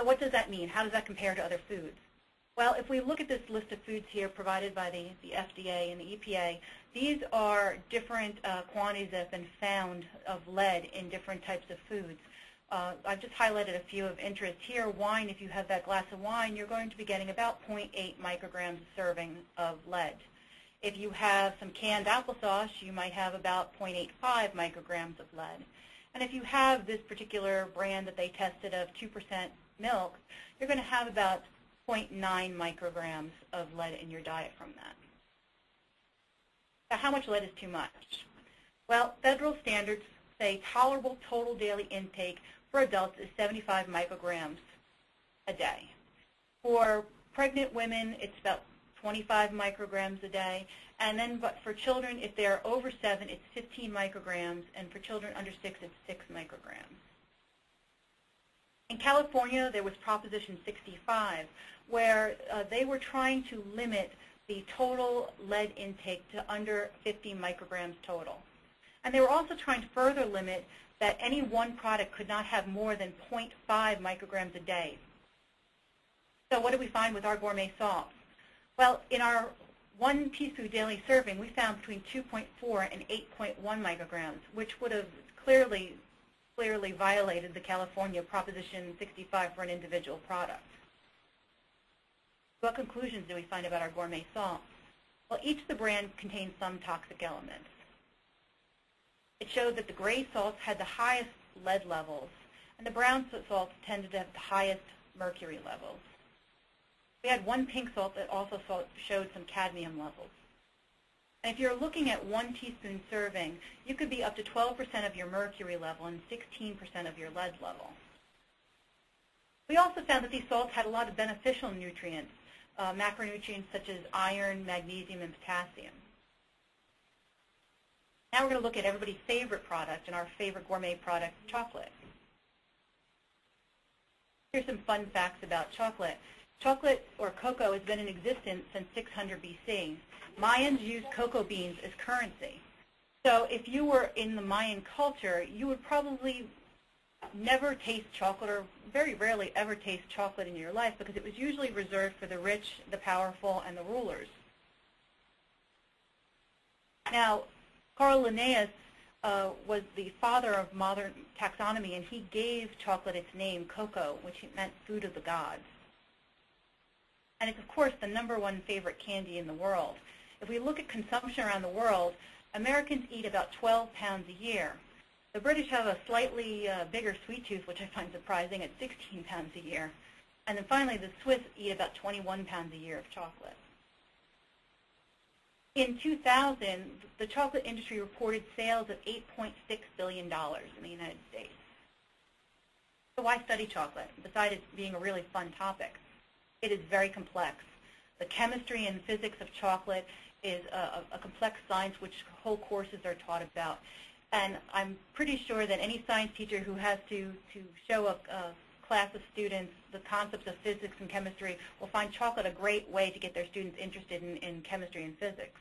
So what does that mean? How does that compare to other foods? Well, if we look at this list of foods here provided by the FDA and the EPA, these are different quantities that have been found of lead in different types of foods. I've just highlighted a few of interest here. Wine, if you have that glass of wine, you're going to be getting about 0.8 micrograms a serving of lead. If you have some canned applesauce, you might have about 0.85 micrograms of lead. And if you have this particular brand that they tested of 2% milk, you're going to have about 0.9 micrograms of lead in your diet from that. Now, how much lead is too much? Well, federal standards say tolerable total daily intake for adults is 75 micrograms a day. For pregnant women, it's about 25 micrograms a day. And then but for children, if they're over 7, it's 15 micrograms. And for children under 6, it's 6 micrograms. In California, there was Proposition 65, where they were trying to limit the total lead intake to under 50 micrograms total. And they were also trying to further limit that any one product could not have more than 0.5 micrograms a day. So what did we find with our gourmet salt? Well, in our 1 teaspoon daily serving, we found between 2.4 and 8.1 micrograms, which would have clearly violated the California Proposition 65 for an individual product. What conclusions do we find about our gourmet salt? Well, each of the brands contains some toxic elements. It showed that the gray salts had the highest lead levels, and the brown salts tended to have the highest mercury levels. We had one pink salt that also showed some cadmium levels. And if you're looking at 1 teaspoon serving, you could be up to 12% of your mercury level and 16% of your lead level. We also found that these salts had a lot of beneficial nutrients, macronutrients such as iron, magnesium, and potassium. Now we're going to look at everybody's favorite product and our favorite gourmet product, chocolate. Here's some fun facts about chocolate. Chocolate, or cocoa, has been in existence since 600 BC. Mayans used cocoa beans as currency. So if you were in the Mayan culture, you would probably never taste chocolate, or very rarely ever taste chocolate in your life, because it was usually reserved for the rich, the powerful, and the rulers. Now, Carl Linnaeus was the father of modern taxonomy, and he gave chocolate its name, cocoa, which meant food of the gods. And it's, of course, the #1 favorite candy in the world. If we look at consumption around the world, Americans eat about 12 pounds a year. The British have a slightly bigger sweet tooth, which I find surprising, at 16 pounds a year. And then finally, the Swiss eat about 21 pounds a year of chocolate. In 2000, the chocolate industry reported sales of $8.6 billion in the United States. So why study chocolate, besides it being a really fun topic? It is very complex. The chemistry and physics of chocolate is a complex science which whole courses are taught about. And I'm pretty sure that any science teacher who has to show a class of students the concepts of physics and chemistry will find chocolate a great way to get their students interested in chemistry and physics.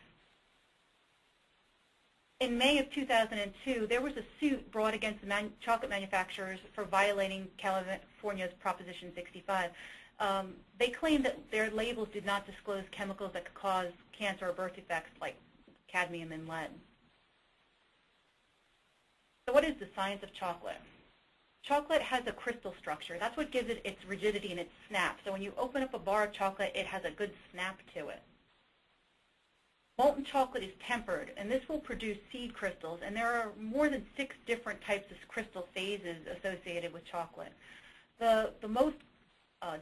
In May of 2002, there was a suit brought against the chocolate manufacturers for violating California's Proposition 65. They claimed that their labels did not disclose chemicals that could cause cancer or birth defects like cadmium and lead. So what is the science of chocolate? Chocolate has a crystal structure. That's what gives it its rigidity and its snap. So when you open up a bar of chocolate, it has a good snap to it. Molten chocolate is tempered, and this will produce seed crystals, and there are more than 6 different types of crystal phases associated with chocolate. The most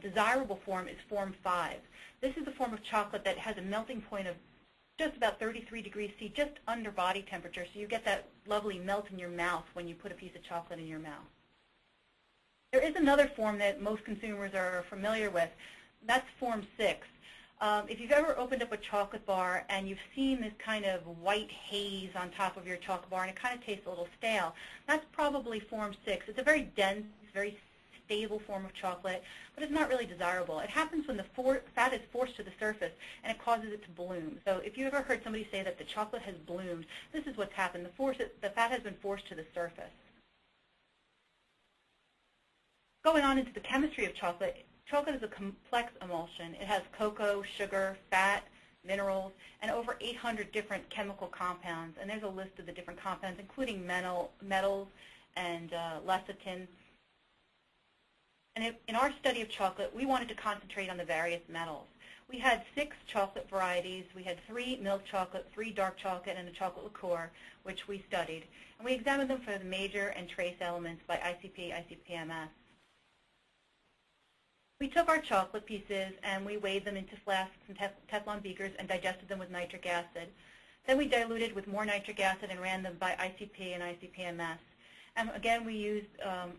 desirable form is form 5. This is the form of chocolate that has a melting point of just about 33 degrees C, just under body temperature, so you get that lovely melt in your mouth when you put a piece of chocolate in your mouth. There is another form that most consumers are familiar with. That's form 6. If you've ever opened up a chocolate bar and you've seen this kind of white haze on top of your chocolate bar and it kind of tastes a little stale, that's probably form 6. It's a very dense, very stable form of chocolate, but it's not really desirable. It happens when the fat is forced to the surface and it causes it to bloom. So if you ever heard somebody say that the chocolate has bloomed, this is what's happened. The fat has been forced to the surface. Going on into the chemistry of chocolate, chocolate is a complex emulsion. It has cocoa, sugar, fat, minerals, and over 800 different chemical compounds. And there's a list of the different compounds, including metals and lecithin. And in our study of chocolate, we wanted to concentrate on the various metals. We had 6 chocolate varieties. We had 3 milk chocolate, 3 dark chocolate, and a chocolate liqueur, which we studied. And we examined them for the major and trace elements by ICP, ICP-MS. We took our chocolate pieces and we weighed them into flasks and Teflon beakers and digested them with nitric acid. Then we diluted with more nitric acid and ran them by ICP and ICP-MS. And again, we used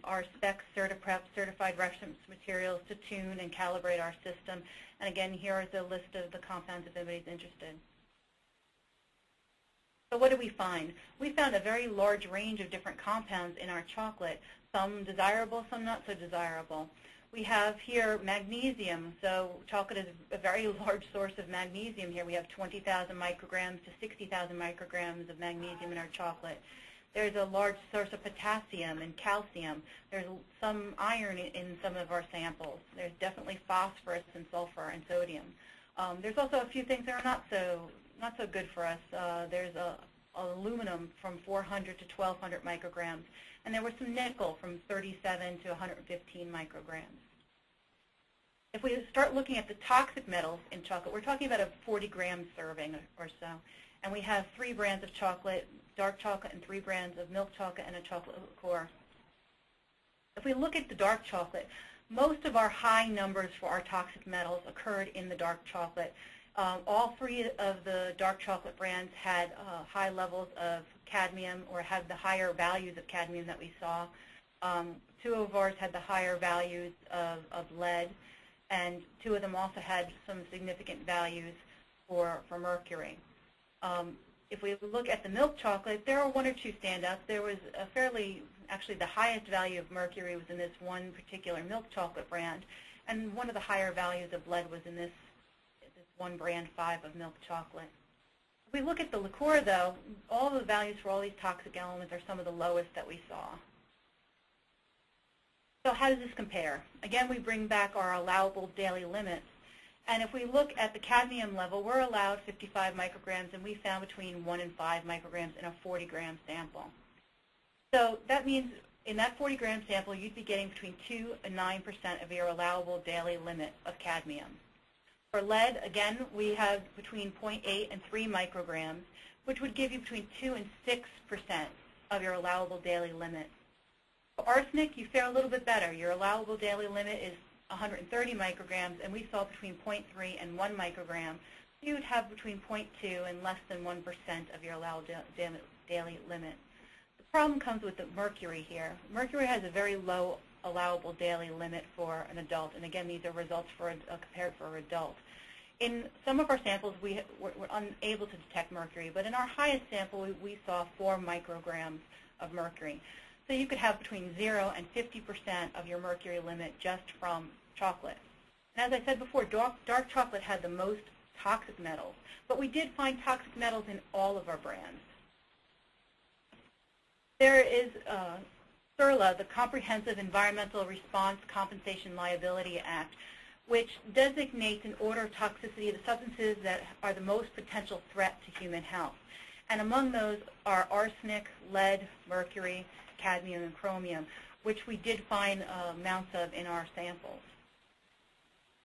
our SPEX CertIPrep certified reference materials to tune and calibrate our system. And again, here is a list of the compounds if anybody's interested. So what did we find? We found a very large range of different compounds in our chocolate, some desirable, some not so desirable. We have here magnesium. So chocolate is a very large source of magnesium here. We have 20,000 micrograms to 60,000 micrograms of magnesium in our chocolate. There's a large source of potassium and calcium. There's some iron in some of our samples. There's definitely phosphorus and sulfur and sodium. There's also a few things that are not so good for us. There's aluminum from 400 to 1,200 micrograms, and there was some nickel from 37 to 115 micrograms. If we start looking at the toxic metals in chocolate, we're talking about a 40-gram serving or so, and we have 3 brands of chocolate, dark chocolate, and 3 brands of milk chocolate and a chocolate liqueur. If we look at the dark chocolate, most of our high numbers for our toxic metals occurred in the dark chocolate. All 3 of the dark chocolate brands had high levels of cadmium or had the higher values of cadmium that we saw. 2 of ours had the higher values of lead, and 2 of them also had some significant values for mercury. If we look at the milk chocolate, there are 1 or 2 standouts. There was actually the highest value of mercury was in this one particular milk chocolate brand, and one of the higher values of lead was in this one brand 5 of milk chocolate. If we look at the liqueur, though, all the values for all these toxic elements are some of the lowest that we saw. So how does this compare? Again, we bring back our allowable daily limits. And if we look at the cadmium level, we're allowed 55 micrograms, and we found between 1 and 5 micrograms in a 40-gram sample. So that means in that 40-gram sample, you'd be getting between 2 and 9% of your allowable daily limit of cadmium. For lead, again, we have between 0.8 and 3 micrograms, which would give you between 2 and 6% of your allowable daily limit. For arsenic, you fare a little bit better. Your allowable daily limit is 130 micrograms, and we saw between 0.3 and 1 microgram. So you would have between 0.2 and less than 1% of your allowable daily limit. The problem comes with the mercury here. Mercury has a very low allowable daily limit for an adult, and again, these are results compared for an adult. In some of our samples, we were unable to detect mercury, but in our highest sample, we saw 4 micrograms of mercury. So you could have between 0 and 50% of your mercury limit just from chocolate. And as I said before, dark chocolate had the most toxic metals, but we did find toxic metals in all of our brands. There is CERCLA, the Comprehensive Environmental Response Compensation Liability Act, which designates an order of toxicity of the substances that are the most potential threat to human health. And among those are arsenic, lead, mercury, cadmium, and chromium, which we did find amounts of in our samples.